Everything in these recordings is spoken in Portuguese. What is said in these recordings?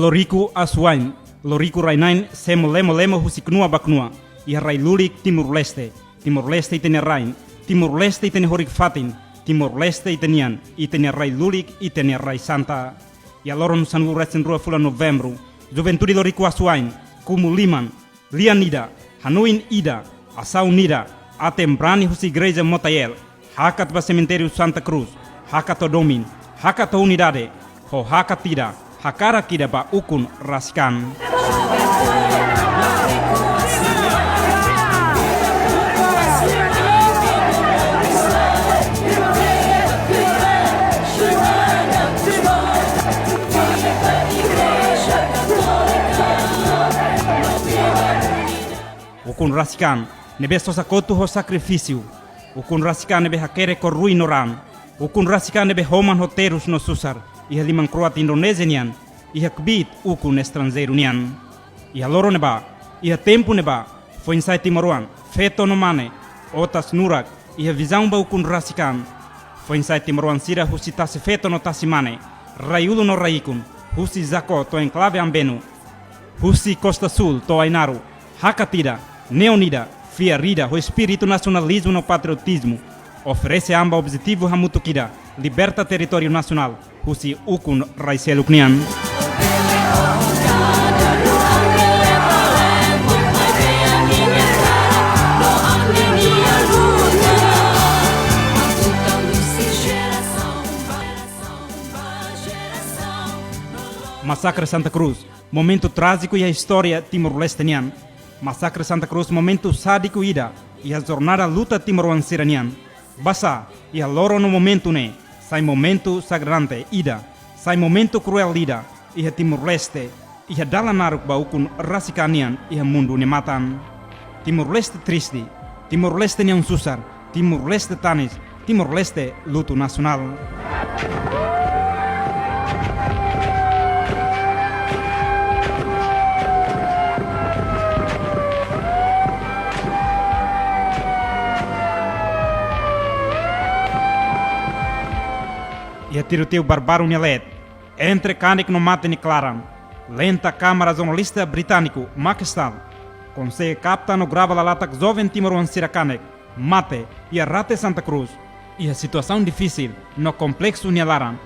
Loriku Aas-uain, Loriku rai-na'in, semo lemo-lemo husi knua baknua, ia rai-lulik Timor Leste, Timor Leste Ita-nia rai, Timor Leste Ita-nia horik-fatin, Timor Leste Ita-nian, Ita-nia rai-lulik, Ita-nia rai-santa. Ia loron sangu resin rua fula Novembru, Juventude Loriku Aas-uain, kumu-liman, lian ida, hanoin ida, asaun ida, aten-brani husi igreja Motael, hakat ba semitériu Santa Cruz, hakat domin, hakat unidade, hakat tidak, hakara tidak ba Ukun-rasik. Ukun-rasik nebe sosa-kotu ho sakrifício. Ukun-rasik nebe hakere korui noran. Ukun-rasik nebe homan hoterus no susar. Iha liman-kro'at Indonesian, iha kbit ukun estrangeiro nian. Iha loro neba, iha tempo neba, foi insai Timoruan, feto no mane, otas nurak, iha visão ba ukun-rasik. Foi insai Timoruan sira husi tasi feto no tasi mane, raiulu no raikun, husi zako to enclave ambenu, husi Costa Sul to ainaru, hakatida, neonida, fiarida, o espírito nacionalismo no patriotismo, oferece amba objetivo hamutukida, liberta território nacional, husi Ukun-rasik nian. Massacre Santa Cruz, momento trágico e a história Timor-Leste nian. Massacre Santa Cruz, momento sádico ida, e a jornada luta timoruansira nian. Basa, e a loro no momento ne, sai momento sagrante ida, sai momento cruel ida, e a Timor-Leste, e a dalanaruk ba Ukun-rasik nian, e a Mundu ne matan. Timor-Leste triste, Timor-Leste nian susar, Timor-Leste tanis, Timor-Leste luto nacional. E a tiroteu barbaro nelet, entre canek no mate ni claram, lenta câmara jornalista britânico, Motael, consegue captar no grava la latak jovem timoruansira canek, mate e a rate Santa Cruz, e a situação difícil no complexo nialaram.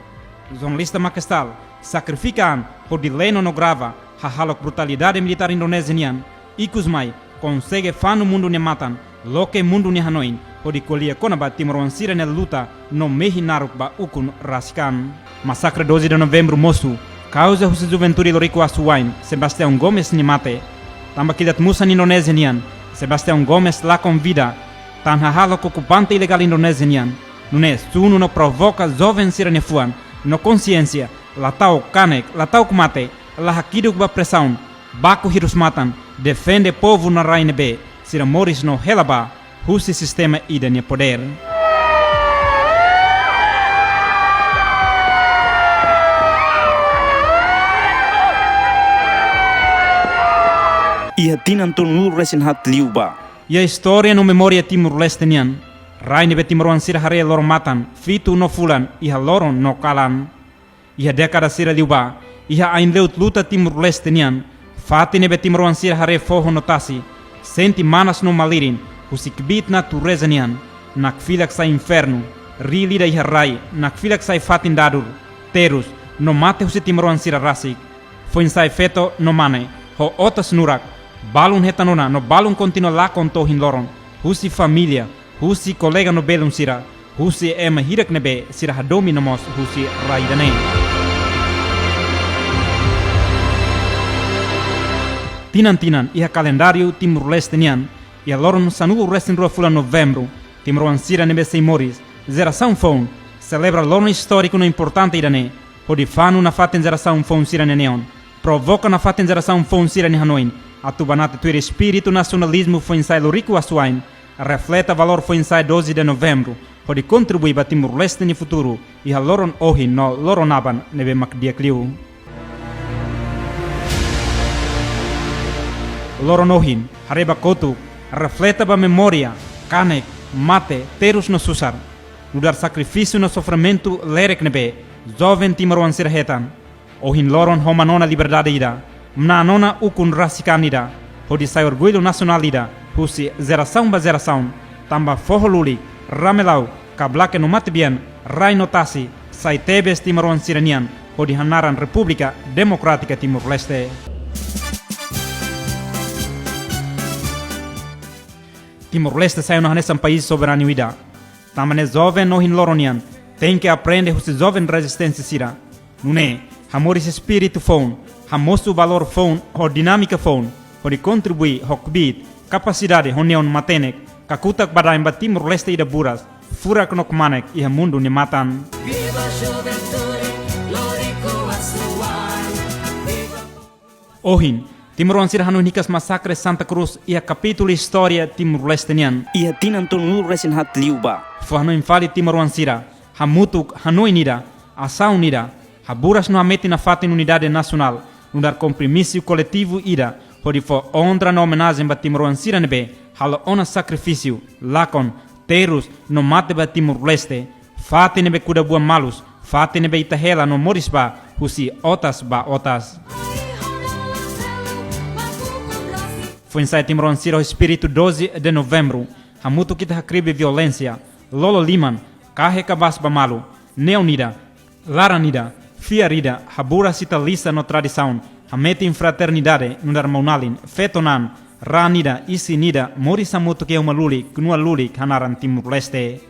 Jornalista Motael sacrifica por dileno no grava, halok brutalidade militar indonesian, e Kuzmai consegue fano mundo ne matan, loke mundo ne hanoin, por colia konaba timoruansira ne luta no mehi naruk ba Ukun-rasik. Massacre 12 de novembro moço, causa husi Juventude Loriku Aas-uain, Sebastião Gomes ni mate, tamba kidat musa Indonesian, Sebastião Gomes lá convida, tan halok ocupante ilegal Indonesian, nunes suno no provoca jovem sira ne fuan, no consciência, latau kanek, latau kumate, la hakiduk ba pressão, baku hirus matan, defende povo na rai-nebe, sira moris no helaba, husi sistema ida-nia poder. Ia tinan tunul resin hat liuba. E a história no memória Timor-Leste nian. Rai-nebe timoruansira hare loron matan, fitu no fulan, iha loron no kalan. Iha dekada sira liuba, iha ain leut luta Timor-Leste nian. Fati nebe timoruansira hare foho no tasi, senti manas no malirin, husi kbit natureza nian, nakfilak sa inferno, rilida iha rai, nakfilak sa fatin dadur, terus, no mate husi timoruansira rasik, foi insai feto no mane, ho otas nurak, balun hetanona no balun continua lá com tohin loron, husi família, husi colega no belun sira, husi ema hirak nebe sira hadomi nomos husi rai-na'in. Tinan iha calendário Timor-Leste nian, e a loron sanugo resin rua fula Novembru, timoruansira nebe seimoris, geração fon, celebra loron histórico no importante irane, hodifano na faten geração fon sira neon, provoca na faten geração fon sira ni hanoin, atubanate tuir espírito nacionalismo foi insai Loriku Aas-uain, refleta valor foi insai 12 de novembro, hodi contribui ba Timor-Leste ni futuro, e a loron ohin no loronaban nebe makdia kliu. Loron ohin, hareba kotu, refleta ba memória, kanek, mate, terus no susar, no dar sacrifício no sofrimento lerek nebe, jovem timoruansira hetan, Ohin loron homanona liberdade ida, mnanona ukun-rasik ida, hodi sai orgulho nacional ida, husi geração ba geração, tamba forro-lulik, ramelau, kablake no mate bien, rai-notasi, sai tebes Timor-Leste, hodi hanaran República Democrática Timor Leste. Timor Leste saiu nesse país soberano ida. Tamane jovem no hin loronian, tem que aprender husi jovem resistência sira. Nune, hamor esse espírito fon, hamosu valor fon, ho dinâmica fon, hodi contribui hokbit, capacidade honeon matenek, kakutak badai ba Timor Leste ida buras, furak nok manek iha mundu ni matan. Viva Juventude Loriku Aas-uain. Ohin, Timor-Leste hanoin hikas MASAKRE Santa Cruz iha capítulo história Timor Leste nian. Ia tinan tonu resin hat liu ba. Fo hanoin fali Timor-Leste hamutuk hanoin ida, asaun ida, haburas no hameti na fatin unidade nacional, no dar compromisso coletivo ida, hodi fo ondra na homenagem ba Timor-Leste nebe, halo ona sacrifício, lakon, terus no mate ba Timor Leste, fate nebe kuda bua malus, fate nebe itahela no moris ba, husi otas ba otas. Foi em Timor Leste o espírito 12 de novembro, hamutu kita hakribe violência, lolo-liman, carrega basba malu, neonida, laranida, fiarida, habura cita lista no tradição, hamete em fraternidade, no dar maunalin, fetonan, ranida, isinida, morisa mutu que é uma lulik, knua-lulik, hanaran Timor Leste.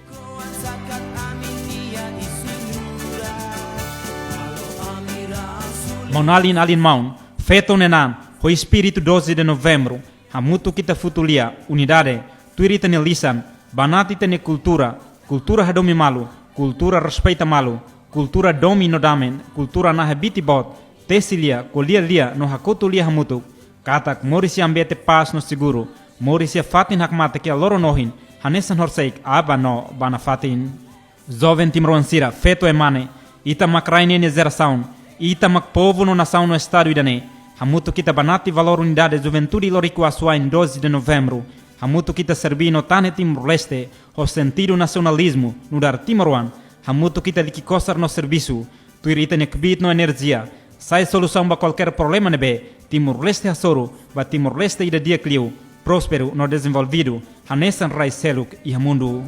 Maunalin alin maun, fetonenan, o espírito 12 de novembro, hamutu kita futulia, unidade, tuirita-nia lisan, banati-nia cultura, cultura hadomi malu, cultura respeita malu, cultura domin no damen, cultura na habiti bot, tesilia, kolia-lia no hakotu-lia hamutu, katak morisi ambete paz no seguro, morisi fatin hakmata que a loronohin, hanesan horseik aba no bana fatin. Jovem Timor-Leste, feto emane, ita-mak rai-na'in geração, ita-mak povo no nação no estado idane, hamutu kita banati valor unidade Juventude Loriku Aas-uain 12 de novembro, hamutu kita serbi no tane Timor Leste, o sentido nacionalismo, no dar Timoruan, hamutu kita likikosar no serviço, tuirita-nia kbit no energia, sai solução ba qualquer problema nebe, Timor Leste hasoro, ba Timor Leste ida dia clio, próspero no desenvolvido, hanesan rai seluk iha mundu.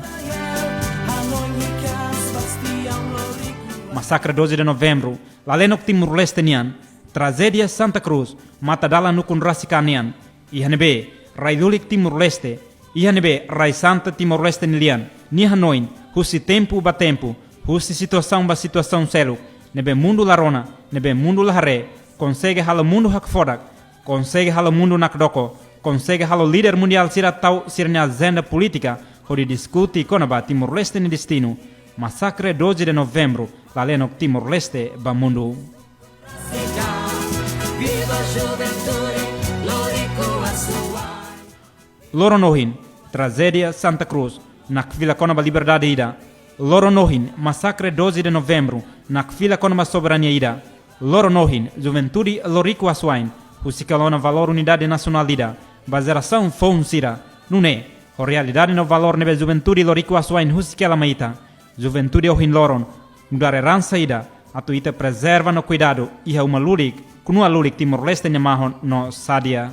MASAKRE 12 de novembro, Lalenok Timor Leste nian, tragédia Santa Cruz, matadala no Ukun-rasik nian, iha nebe, rai-lulik Timor Leste, iha nebe, rai Santa Timor Leste lian, ni hanoin, husi tempo ba tempo, husi situação ba situação seluk, nebe mundu larona, nebe mundu lahare, consegue halo mundu hakfodak, consegue halo mundu nakdoko, consegue halo líder mundial sira tau sirnya agenda política, hodi discuti konaba Timor Leste ni destino. MASAKRE 12 de novembro, Lalenok Timor Leste ba mundu. Viva Juventude Loriku Aas-uain. Loronohin, tragédia Santa Cruz, nak vila konaba liberdade ida. Loronohin, MASAKRE 12 de novembro, nak vila konaba soberania ida. Loronohin, Juventude Loriku Aas-uain, husikalona valor unidade nacional ida. Ba geração fon sira, nune, o realidade no valor nebe Juventude Loriku Aas-uain husikela maita. Juventude ohin loron, mudar herança ida, atu ita preserva no cuidado, iha uma lulik, knua-lulik Timor Leste nyamahon no sadia.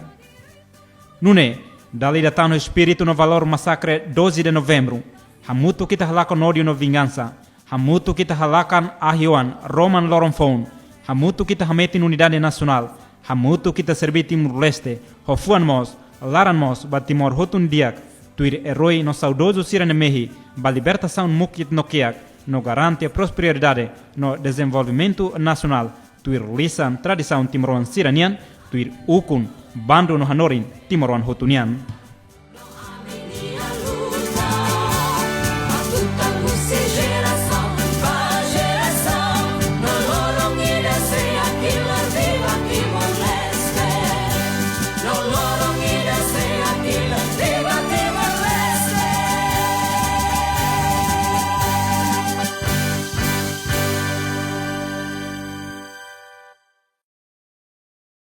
Nune, dali datang no espírito no valor MASAKRE 12 de novembro, hamutu kita halakon ódio no vingança, hamutu kita halakan ahiwan, roman loron fon, hamutu kita hametin unidade nacional, hamutu kita serbi Timor Leste, hofuan mos, laran mos, ba Timor hotun diak, tuir herói no saudoso siranemehi, ba libertação mukit no kiak, no garante a prosperidade, no desenvolvimento nacional, tuir lisan tradição Timor-Leste tuir ukun, bando no hanoin, Timor-Leste hotunian.